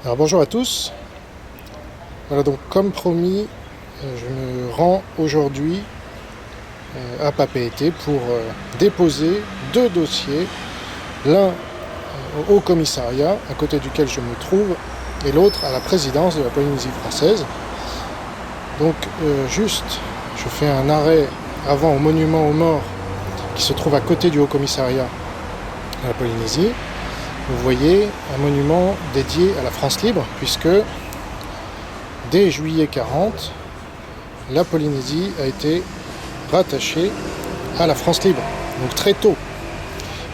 Alors bonjour à tous. Voilà, donc comme promis, je me rends aujourd'hui à Papeete pour déposer deux dossiers, l'un au Haut Commissariat, à côté duquel je me trouve, et l'autre à la présidence de la Polynésie française. Donc je fais un arrêt avant au monument aux morts qui se trouve à côté du Haut Commissariat à la Polynésie. Vous voyez un monument dédié à la France libre, puisque dès juillet 40, la Polynésie a été rattachée à la France libre, donc très tôt.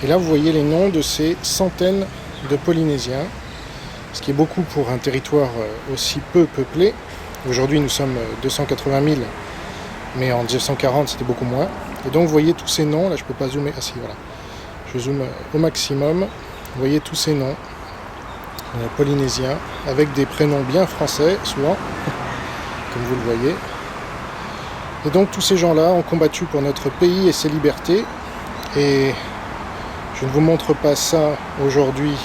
Et là, vous voyez les noms de ces centaines de Polynésiens, ce qui est beaucoup pour un territoire aussi peu peuplé. Aujourd'hui, nous sommes 280 000, mais en 1940, c'était beaucoup moins. Et donc, vous voyez tous ces noms, là, je ne peux pas zoomer, ah si, voilà. Je zoome au maximum. Vous voyez tous ces noms polynésiens, avec des prénoms bien français, souvent, comme vous le voyez. Et donc tous ces gens-là ont combattu pour notre pays et ses libertés. Et je ne vous montre pas ça aujourd'hui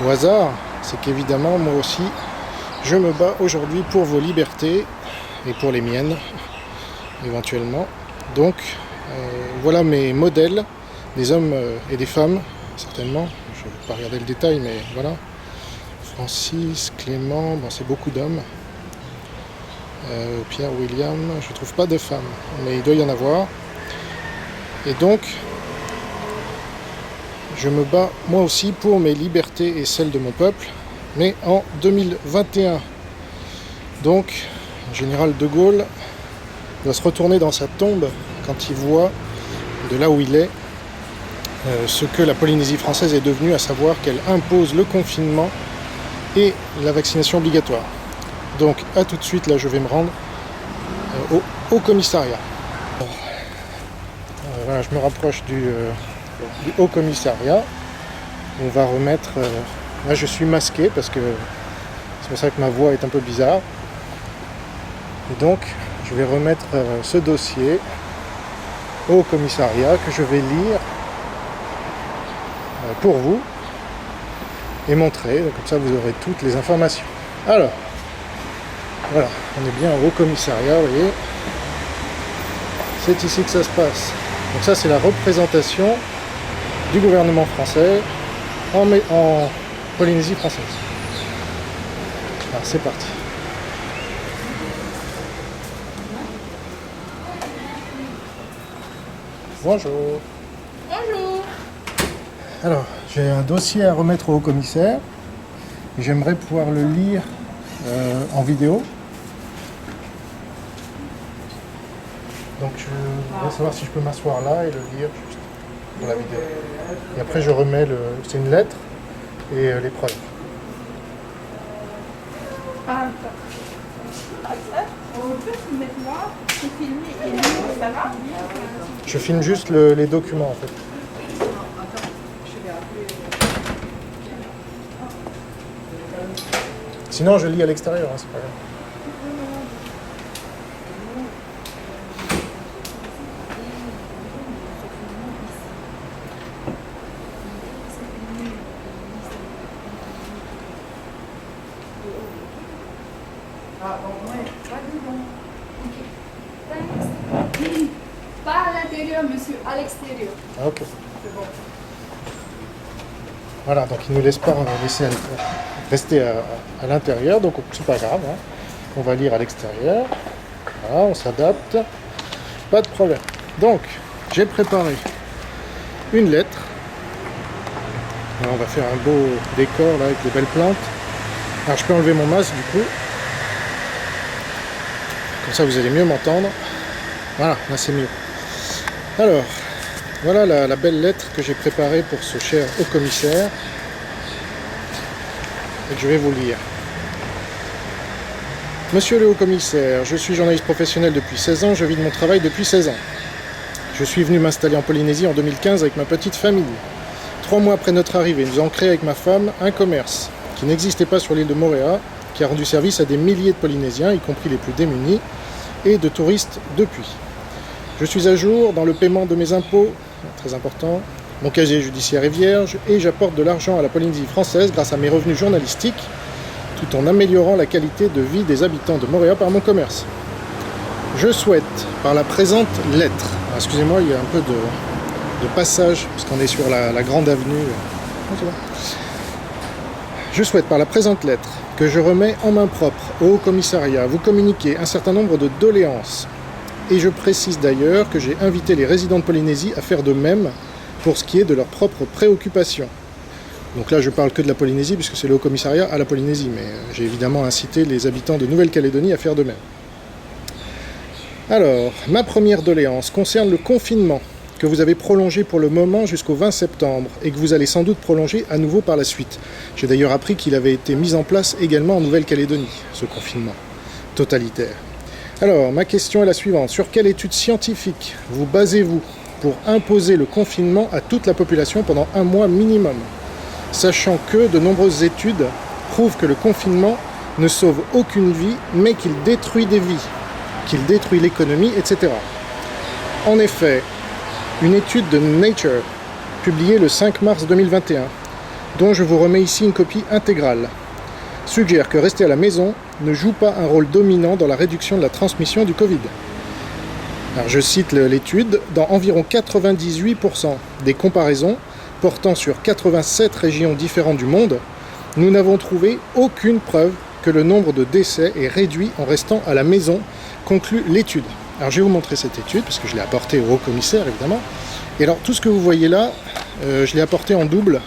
au hasard, c'est qu'évidemment, moi aussi, je me bats aujourd'hui pour vos libertés et pour les miennes, éventuellement. Donc, voilà mes modèles, des hommes et des femmes, certainement. Je ne vais pas regarder le détail, mais voilà. Francis, Clément, bon, c'est beaucoup d'hommes. Pierre, William, je ne trouve pas de femmes, mais il doit y en avoir. Et donc, je me bats moi aussi pour mes libertés et celles de mon peuple, mais en 2021. Donc, le général de Gaulle doit se retourner dans sa tombe quand il voit de là où il est ce que la Polynésie française est devenue, à savoir qu'elle impose le confinement et la vaccination obligatoire. Donc à tout de suite, là je vais me rendre au Haut Commissariat. Voilà, je me rapproche du Haut Commissariat. On va remettre... là je suis masqué parce que c'est pour ça que ma voix est un peu bizarre. Et donc je vais remettre ce dossier au Haut Commissariat que je vais lire pour vous et montrer, comme ça vous aurez toutes les informations. Alors, voilà, on est bien au Haut Commissariat, vous voyez, c'est ici que ça se passe. Donc ça c'est la représentation du gouvernement français en Polynésie française. Alors c'est parti. Bonjour. Bonjour. Alors, j'ai un dossier à remettre au haut-commissaire et j'aimerais pouvoir le lire en vidéo. Donc, je voudrais savoir si je peux m'asseoir là et le lire juste dans la vidéo. Et après, je remets c'est une lettre et les preuves. Je filme juste les documents en fait. Sinon, je lis à l'extérieur, hein, c'est pas grave. Pas à l'intérieur, monsieur, à l'extérieur. Ah, ok. Voilà, donc il ne nous laisse pas rester à l'intérieur, donc c'est pas grave. Hein. On va lire à l'extérieur. Voilà, on s'adapte. Pas de problème. Donc, j'ai préparé une lettre. Alors, on va faire un beau décor là, avec des belles plantes. Alors, je peux enlever mon masque du coup. Comme ça, vous allez mieux m'entendre. Voilà, là c'est mieux. Alors, voilà la belle lettre que j'ai préparée pour ce cher haut-commissaire et que je vais vous lire. Monsieur le haut-commissaire, je suis journaliste professionnel depuis 16 ans, je vis de mon travail depuis 16 ans. Je suis venu m'installer en Polynésie en 2015 avec ma petite famille. 3 mois après notre arrivée, nous avons créé avec ma femme un commerce qui n'existait pas sur l'île de Moorea, qui a rendu service à des milliers de Polynésiens, y compris les plus démunis, et de touristes depuis. Je suis à jour dans le paiement de mes impôts, très important, Mon casier judiciaire est vierge et j'apporte de l'argent à la Polynésie française grâce à mes revenus journalistiques. tout en améliorant la qualité de vie des habitants de Moorea par mon commerce. Je souhaite, par la présente lettre, excusez-moi, il y a un peu de passage, parce qu'on est sur la grande avenue. Je souhaite, par la présente lettre, que je remets en main propre au Haut-Commissariat, vous communiquer un certain nombre de doléances. Et je précise d'ailleurs que j'ai invité les résidents de Polynésie à faire de même pour ce qui est de leurs propres préoccupations. Donc là, je parle que de la Polynésie, puisque c'est le Haut-Commissariat à la Polynésie, mais j'ai évidemment incité les habitants de Nouvelle-Calédonie à faire de même. Alors, ma première doléance concerne le confinement, que vous avez prolongé pour le moment jusqu'au 20 septembre, et que vous allez sans doute prolonger à nouveau par la suite. J'ai d'ailleurs appris qu'il avait été mis en place également en Nouvelle-Calédonie, ce confinement totalitaire. Alors, ma question est la suivante. Sur quelle étude scientifique vous basez-vous pour imposer le confinement à toute la population pendant un mois minimum, sachant que de nombreuses études prouvent que le confinement ne sauve aucune vie, mais qu'il détruit des vies, qu'il détruit l'économie, etc. En effet, une étude de Nature, publiée le 5 mars 2021, dont je vous remets ici une copie intégrale, suggère que rester à la maison ne joue pas un rôle dominant dans la réduction de la transmission du Covid. Alors, je cite l'étude, dans environ 98% des comparaisons portant sur 87 régions différentes du monde, nous n'avons trouvé aucune preuve que le nombre de décès est réduit en restant à la maison, conclut l'étude. Alors je vais vous montrer cette étude, parce que je l'ai apportée au haut-commissaire évidemment. Et alors tout ce que vous voyez là, je l'ai apporté en double,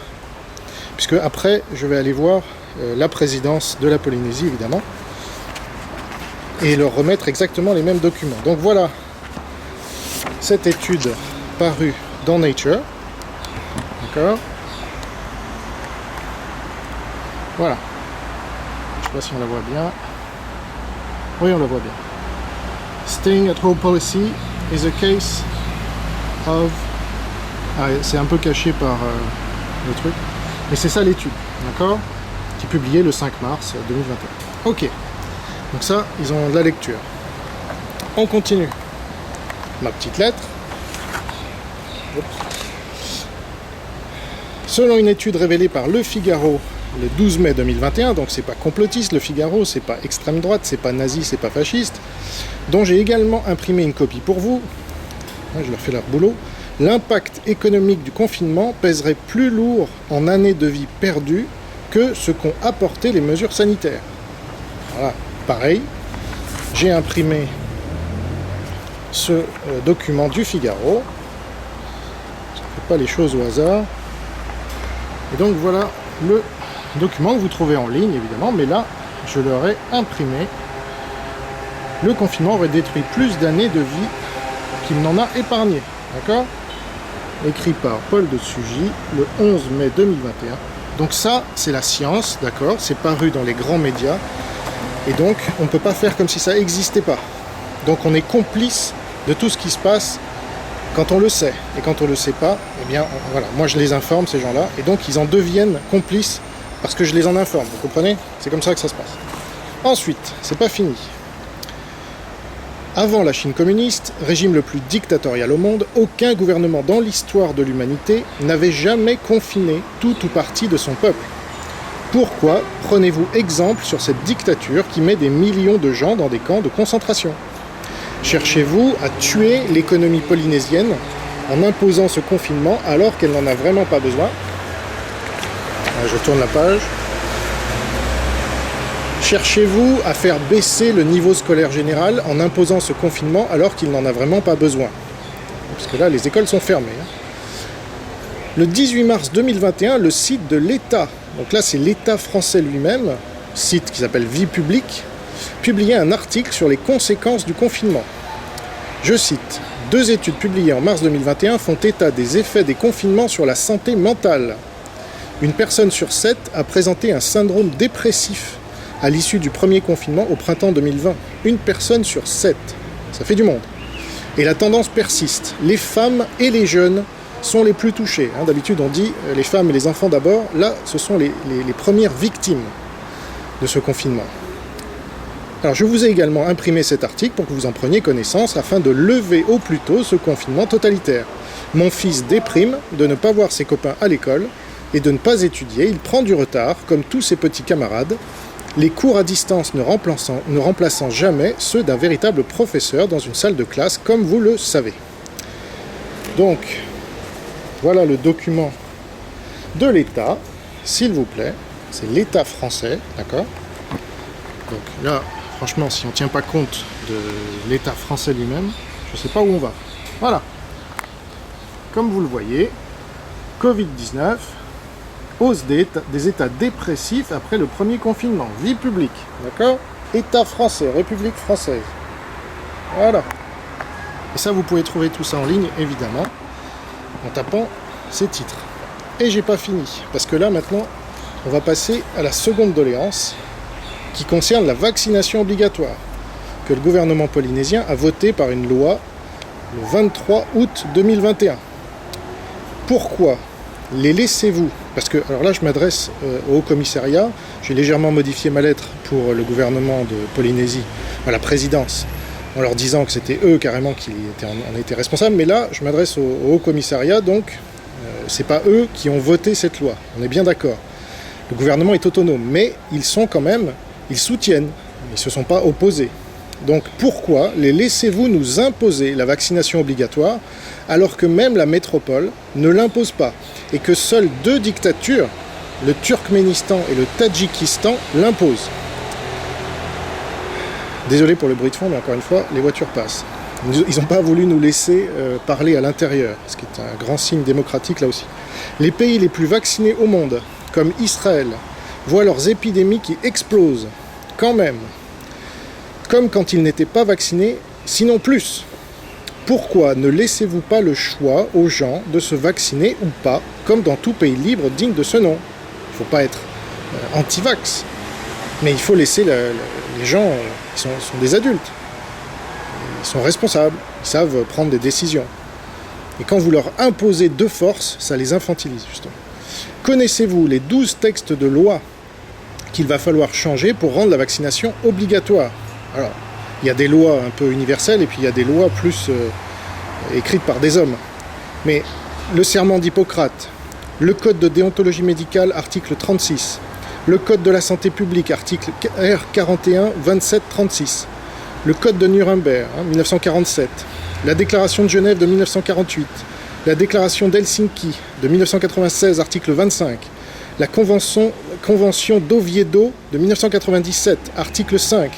puisque après je vais aller voir la présidence de la Polynésie évidemment, et leur remettre exactement les mêmes documents. Donc voilà cette étude parue dans Nature. D'accord ? Voilà. Je ne sais pas si on la voit bien. Oui, on la voit bien. Staying at home policy is a case of... Ah, c'est un peu caché par le truc. Mais c'est ça l'étude, d'accord ? Qui est publiée le 5 mars 2021. Ok. Donc ça, ils ont de la lecture. On continue. Ma petite lettre. Oups. Selon une étude révélée par Le Figaro le 12 mai 2021, donc c'est pas complotiste Le Figaro, c'est pas extrême droite, c'est pas nazi, c'est pas fasciste, dont j'ai également imprimé une copie pour vous, je leur fais leur boulot, l'impact économique du confinement pèserait plus lourd en années de vie perdues que ce qu'ont apporté les mesures sanitaires. Voilà, pareil, j'ai imprimé ce document du Figaro, je ne fais pas les choses au hasard, et donc voilà le document que vous trouvez en ligne évidemment, mais là je leur ai imprimé. Le confinement aurait détruit plus d'années de vie qu'il n'en a épargné, d'accord ? Écrit par Paul de Sugy le 11 mai 2021. Donc ça c'est la science, d'accord ? C'est paru dans les grands médias, et donc on ne peut pas faire comme si ça n'existait pas. Donc on est complice de tout ce qui se passe quand on le sait, et quand on ne le sait pas, eh bien voilà, moi je les informe ces gens-là, et donc ils en deviennent complices parce que je les en informe, vous comprenez ? C'est comme ça que ça se passe. Ensuite, c'est pas fini. Avant la Chine communiste, régime le plus dictatorial au monde, aucun gouvernement dans l'histoire de l'humanité n'avait jamais confiné tout ou partie de son peuple. Pourquoi prenez-vous exemple sur cette dictature qui met des millions de gens dans des camps de concentration ? Cherchez-vous à tuer l'économie polynésienne en imposant ce confinement alors qu'elle n'en a vraiment pas besoin ? Je tourne la page. Cherchez-vous à faire baisser le niveau scolaire général en imposant ce confinement alors qu'il n'en a vraiment pas besoin ? Parce que là, les écoles sont fermées. Le 18 mars 2021, le site de l'État, donc là c'est l'État français lui-même, site qui s'appelle Vie publique, publiait un article sur les conséquences du confinement. Je cite, « 2 études publiées en mars 2021 font état des effets des confinements sur la santé mentale. Une personne sur 7 a présenté un syndrome dépressif à l'issue du premier confinement au printemps 2020. Une personne sur 7. Ça fait du monde. Et la tendance persiste. Les femmes et les jeunes sont les plus touchés. D'habitude, on dit les femmes et les enfants d'abord. Là, ce sont les premières victimes de ce confinement. Alors, je vous ai également imprimé cet article pour que vous en preniez connaissance afin de lever au plus tôt ce confinement totalitaire. Mon fils déprime de ne pas voir ses copains à l'école et de ne pas étudier. Il prend du retard, comme tous ses petits camarades. les cours à distance ne remplaçant jamais ceux d'un véritable professeur dans une salle de classe, comme vous le savez. Donc, voilà le document de l'État, s'il vous plaît. C'est l'État français, d'accord? Donc là, franchement, si on ne tient pas compte de l'État français lui-même, je ne sais pas où on va. Voilà. Comme vous le voyez, Covid-19, hausse des états dépressifs après le premier confinement, vie publique, d'accord? État français, République française. Voilà. Et ça, vous pouvez trouver tout ça en ligne, évidemment, en tapant ces titres. Et j'ai pas fini, parce que là, maintenant, on va passer à la seconde doléance, qui concerne la vaccination obligatoire, que le gouvernement polynésien a voté par une loi le 23 août 2021. Pourquoi les laissez-vous? Parce que, alors là, je m'adresse au Haut-Commissariat. J'ai légèrement modifié ma lettre pour le gouvernement de Polynésie, à la présidence, en leur disant que c'était eux carrément qui en étaient responsables. Mais là, je m'adresse au Haut-Commissariat, donc c'est pas eux qui ont voté cette loi. On est bien d'accord. Le gouvernement est autonome, mais ils soutiennent. Ils ne se sont pas opposés. Donc pourquoi les laissez-vous nous imposer la vaccination obligatoire alors que même la métropole ne l'impose pas et que seules deux dictatures, le Turkménistan et le Tadjikistan, l'imposent? Désolé pour le bruit de fond, mais encore une fois, les voitures passent. Ils n'ont pas voulu nous laisser parler à l'intérieur, ce qui est un grand signe démocratique là aussi. Les pays les plus vaccinés au monde, comme Israël, voient leurs épidémies qui explosent, quand même, comme quand ils n'étaient pas vaccinés, sinon plus. Pourquoi ne laissez-vous pas le choix aux gens de se vacciner ou pas, comme dans tout pays libre digne de ce nom? Il ne faut pas être anti-vax, mais il faut laisser les gens, ils sont des adultes, ils sont responsables, ils savent prendre des décisions. Et quand vous leur imposez de force, ça les infantilise justement. Connaissez-vous les 12 textes de loi qu'il va falloir changer pour rendre la vaccination obligatoire? Alors, il y a des lois un peu universelles et puis il y a des lois plus écrites par des hommes. Mais le serment d'Hippocrate, le code de déontologie médicale, article 36, le code de la santé publique, article R41-27-36, le code de Nuremberg, 1947, la déclaration de Genève de 1948, la déclaration d'Helsinki de 1996, article 25, la convention d'Oviedo de 1997, article 5,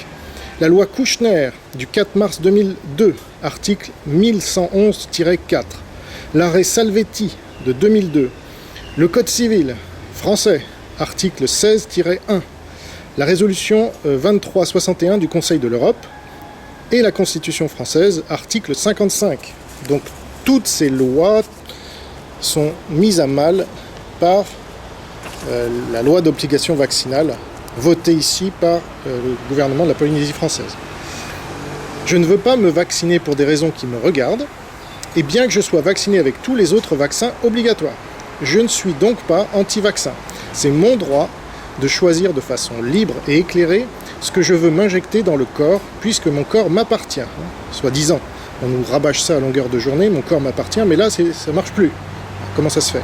la loi Kouchner du 4 mars 2002, article 1111-4, l'arrêt Salvetti de 2002, le Code civil français, article 16-1, la résolution 2361 du Conseil de l'Europe et la Constitution française, article 55. Donc toutes ces lois sont mises à mal par la loi d'obligation vaccinale votée ici par le gouvernement de la Polynésie française. Je ne veux pas me vacciner pour des raisons qui me regardent, et bien que je sois vacciné avec tous les autres vaccins obligatoires. Je ne suis donc pas anti-vaccin. C'est mon droit de choisir de façon libre et éclairée ce que je veux m'injecter dans le corps, puisque mon corps m'appartient, soi-disant. On nous rabâche ça à longueur de journée, mon corps m'appartient, mais là, ça ne marche plus. Comment ça se fait?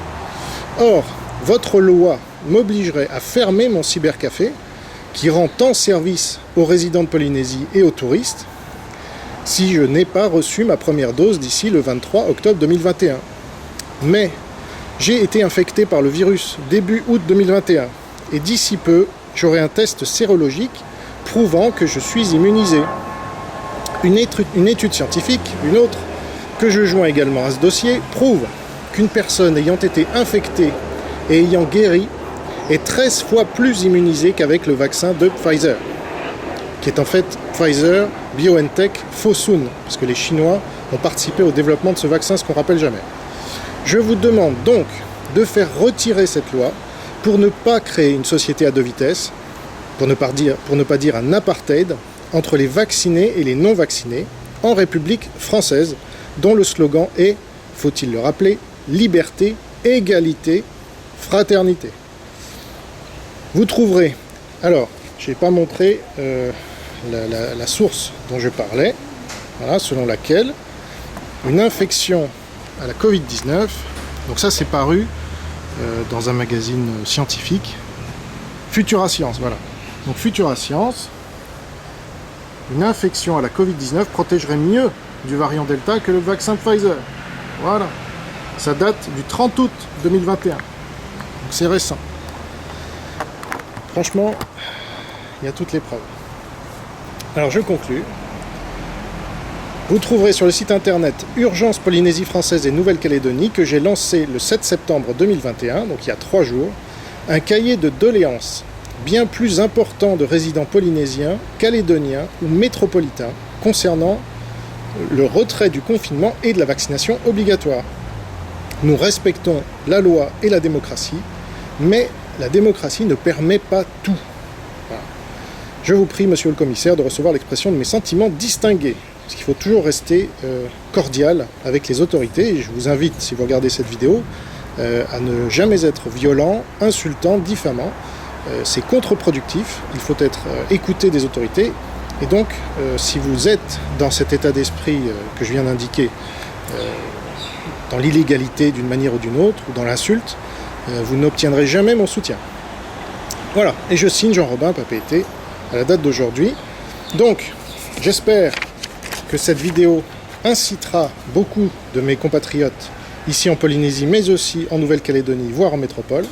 Or, votre loi m'obligerait à fermer mon cybercafé, qui rend tant service aux résidents de Polynésie et aux touristes, si je n'ai pas reçu ma première dose d'ici le 23 octobre 2021. Mais j'ai été infecté par le virus début août 2021, et d'ici peu, j'aurai un test sérologique prouvant que je suis immunisé. Une étude scientifique, une autre, que je joins également à ce dossier, prouve qu'une personne ayant été infectée et ayant guéri est 13 fois plus immunisée qu'avec le vaccin de Pfizer, qui est en fait Pfizer BioNTech Fosun, parce que les Chinois ont participé au développement de ce vaccin, ce qu'on ne rappelle jamais. Je vous demande donc de faire retirer cette loi pour ne pas créer une société à deux vitesses, pour ne pas dire un apartheid entre les vaccinés et les non-vaccinés en République française, dont le slogan est, faut-il le rappeler, liberté, égalité, fraternité. Vous trouverez, alors, je n'ai pas montré la source dont je parlais, voilà, selon laquelle une infection à la Covid-19, donc ça c'est paru dans un magazine scientifique, Futura Science, voilà. Donc Futura Science, une infection à la Covid-19 protégerait mieux du variant Delta que le vaccin Pfizer. Voilà. Ça date du 30 août 2021. Donc c'est récent. Franchement, il y a toutes les preuves. Alors je conclus. Vous trouverez sur le site internet Urgence Polynésie française et Nouvelle-Calédonie que j'ai lancé le 7 septembre 2021, donc il y a 3 jours, un cahier de doléances bien plus important de résidents polynésiens, calédoniens ou métropolitains concernant le retrait du confinement et de la vaccination obligatoire. Nous respectons la loi et la démocratie, mais la démocratie ne permet pas tout. Voilà. Je vous prie, monsieur le commissaire, de recevoir l'expression de mes sentiments distingués. Parce qu'il faut toujours rester cordial avec les autorités. Et je vous invite, si vous regardez cette vidéo, à ne jamais être violent, insultant, diffamant. C'est contre-productif. Il faut être écouté des autorités. Et donc, si vous êtes dans cet état d'esprit que je viens d'indiquer, dans l'illégalité d'une manière ou d'une autre, ou dans l'insulte, vous n'obtiendrez jamais mon soutien. Voilà. Et je signe Jean-Robin Papeete à la date d'aujourd'hui. Donc, j'espère que cette vidéo incitera beaucoup de mes compatriotes ici en Polynésie, mais aussi en Nouvelle-Calédonie, voire en métropole,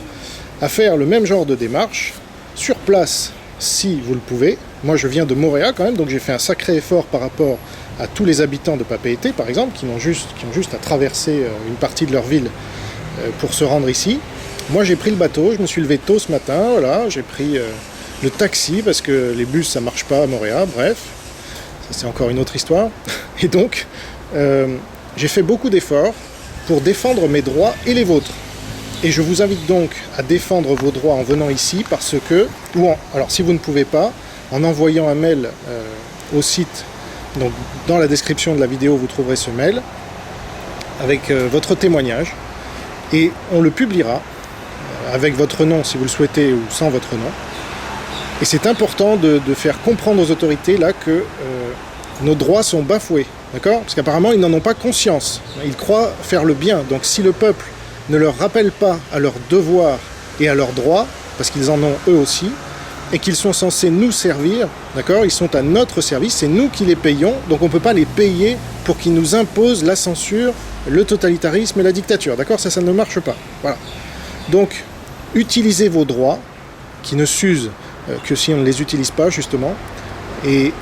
à faire le même genre de démarche, sur place, si vous le pouvez. Moi, je viens de Moorea quand même, donc j'ai fait un sacré effort par rapport à tous les habitants de Papeete, par exemple, qui ont juste à traverser une partie de leur ville pour se rendre ici. Moi, j'ai pris le bateau, je me suis levé tôt ce matin, voilà, j'ai pris le taxi, parce que les bus, ça marche pas à Moorea, bref. C'est encore une autre histoire. Et donc, j'ai fait beaucoup d'efforts pour défendre mes droits et les vôtres. Et je vous invite donc à défendre vos droits en venant ici, parce que, alors si vous ne pouvez pas, en envoyant un mail au site, donc dans la description de la vidéo, vous trouverez ce mail, avec votre témoignage, et on le publiera, avec votre nom si vous le souhaitez, ou sans votre nom. Et c'est important de faire comprendre aux autorités là que nos droits sont bafoués, d'accord? Parce qu'apparemment ils n'en ont pas conscience. Ils croient faire le bien. Donc si le peuple ne leur rappelle pas à leurs devoirs et à leurs droits, parce qu'ils en ont eux aussi, et qu'ils sont censés nous servir, d'accord? Ils sont à notre service, c'est nous qui les payons, donc on ne peut pas les payer pour qu'ils nous imposent la censure, le totalitarisme et la dictature, d'accord? Ça ne marche pas. Voilà. Donc utilisez vos droits, qui ne s'usent que si on ne les utilise pas, justement, et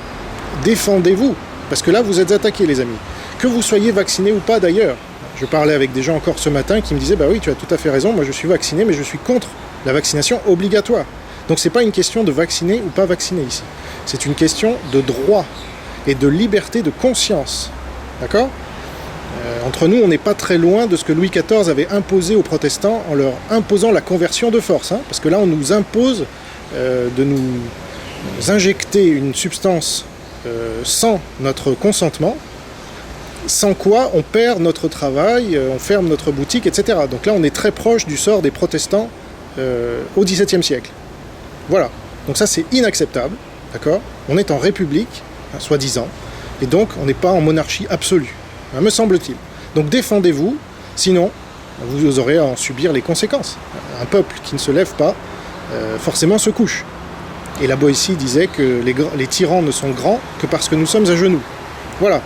défendez-vous, parce que là, vous êtes attaqués, les amis. Que vous soyez vaccinés ou pas, d'ailleurs. Je parlais avec des gens encore ce matin qui me disaient « Bah oui, tu as tout à fait raison, moi je suis vacciné, mais je suis contre la vaccination obligatoire. » Donc c'est pas une question de vacciner ou pas vacciner ici. C'est une question de droit et de liberté de conscience. D'accord ? Entre nous, on n'est pas très loin de ce que Louis XIV avait imposé aux protestants en leur imposant la conversion de force. Hein, parce que là, on nous impose de nous injecter une substance sans notre consentement, sans quoi on perd notre travail, on ferme notre boutique, etc. Donc là, on est très proche du sort des protestants au XVIIe siècle. Voilà. Donc ça, c'est inacceptable. D'accord ? On est en république, hein, soi-disant, et donc on n'est pas en monarchie absolue, hein, me semble-t-il. Donc défendez-vous, sinon vous aurez à en subir les conséquences. Un peuple qui ne se lève pas, forcément se couche. Et la Boétie disait que les tyrans ne sont grands que parce que nous sommes à genoux. Voilà.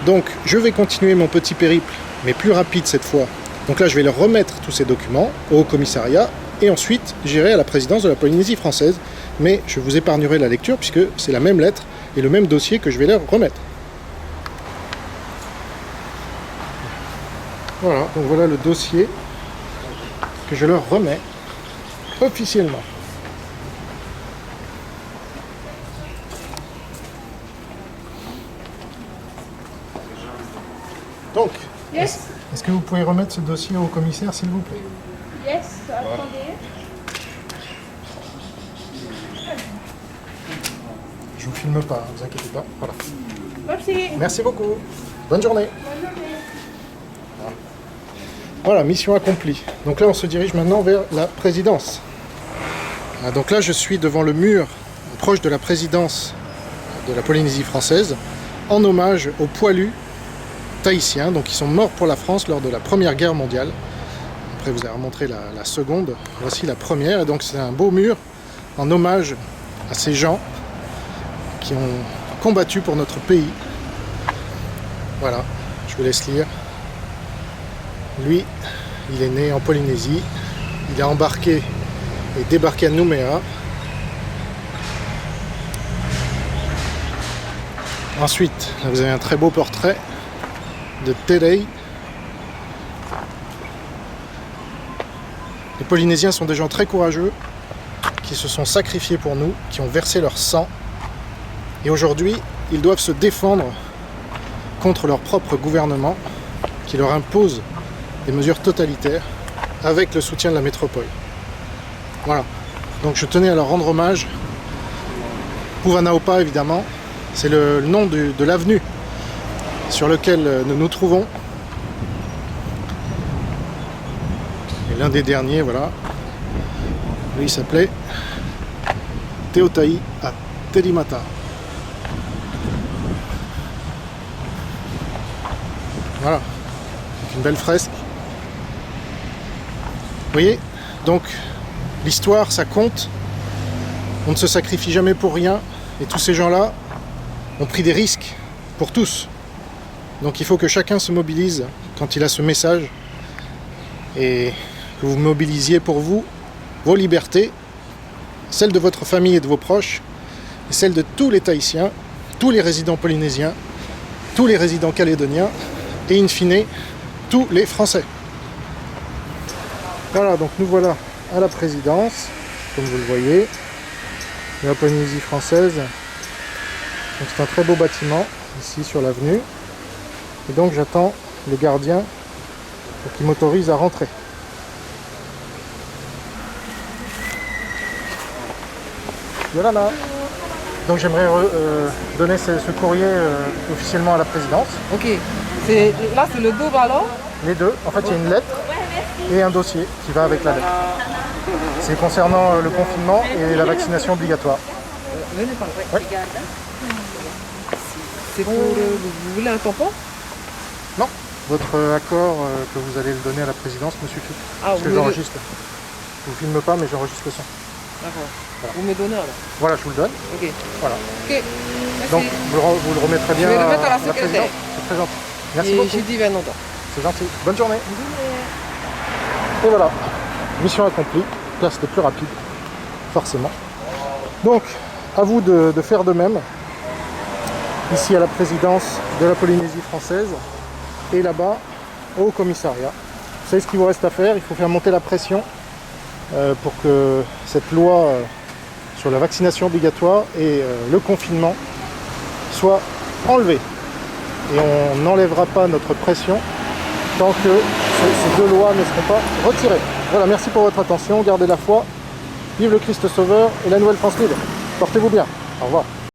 Donc je vais continuer mon petit périple, mais plus rapide cette fois. Donc là, je vais leur remettre tous ces documents au Haut-Commissariat, et ensuite j'irai à la présidence de la Polynésie française. Mais je vous épargnerai la lecture, puisque c'est la même lettre et le même dossier que je vais leur remettre. Voilà, donc voilà le dossier que je leur remets officiellement. Donc, Yes, est-ce que vous pouvez remettre ce dossier au commissaire, s'il vous plaît? yes, attendez. Je vous filme pas, ne vous inquiétez pas. Voilà. Merci. Merci beaucoup. Bonne journée. Bonne journée. Voilà, mission accomplie. Donc là, on se dirige maintenant vers la présidence. Donc là, je suis devant le mur, proche de la présidence de la Polynésie française, en hommage aux poilus tahitiens, donc qui sont morts pour la France lors de la Première Guerre mondiale. Après, vous avez remontré la seconde. Voici la première, et donc c'est un beau mur en hommage à ces gens qui ont combattu pour notre pays. Voilà, je vous laisse lire. Lui, il est né en Polynésie, il a embarqué et débarqué à Nouméa. Ensuite, vous avez un très beau portrait de Terei. Les Polynésiens sont des gens très courageux, qui se sont sacrifiés pour nous, qui ont versé leur sang. Et aujourd'hui, ils doivent se défendre contre leur propre gouvernement, qui leur impose des mesures totalitaires, avec le soutien de la métropole. Voilà. Donc je tenais à leur rendre hommage. Puvanaopa, évidemment, c'est le nom de l'avenue sur lequel nous nous trouvons. Et l'un des derniers, voilà, lui il s'appelait Teotai à Terimata. Voilà, une belle fresque. Vous voyez, donc l'histoire ça compte, on ne se sacrifie jamais pour rien, et tous ces gens-là ont pris des risques pour tous. Donc il faut que chacun se mobilise quand il a ce message, et que vous mobilisiez pour vous, vos libertés, celles de votre famille et de vos proches, et celles de tous les Tahitiens, tous les résidents polynésiens, tous les résidents calédoniens, et in fine, tous les Français. Voilà, donc nous voilà à la présidence, comme vous le voyez, de la Polynésie française. Donc c'est un très beau bâtiment, ici sur l'avenue. Et donc j'attends les gardiens pour qu'ils m'autorisent à rentrer. Voilà là. Donc j'aimerais donner ce courrier officiellement à la présidence. Ok. Là, c'est le double alors? Les deux. En fait, il y a une lettre et un dossier qui va avec la lettre. C'est concernant le confinement et la vaccination obligatoire. Venez par là. Ouais. C'est pour... vous voulez un tampon? Non. Votre accord que vous allez le donner à la présidence me suffit. Ah, parce que j'enregistre. Je vous filme pas, mais j'enregistre le son. D'accord. Voilà. Vous me donnez alors? Voilà, je vous le donne. Ok. Voilà. Ok. Merci. Donc, vous le remettrez bien Je vais le mettre à la présidence. secrétaire. C'est très gentil. Merci Et beaucoup. j'ai dit 20 ans. C'est gentil. Bonne journée. Et voilà. Mission accomplie. Là, c'était plus rapide. Forcément. Donc, à vous de faire de même. Ici, à la présidence de la Polynésie française. Et là-bas, au commissariat. Vous savez ce qu'il vous reste à faire. Il faut faire monter la pression pour que cette loi sur la vaccination obligatoire et le confinement soit enlevée. Et on n'enlèvera pas notre pression tant que ces deux lois ne seront pas retirées. Voilà, merci pour votre attention, gardez la foi, vive le Christ Sauveur et la Nouvelle France libre. Portez-vous bien, au revoir.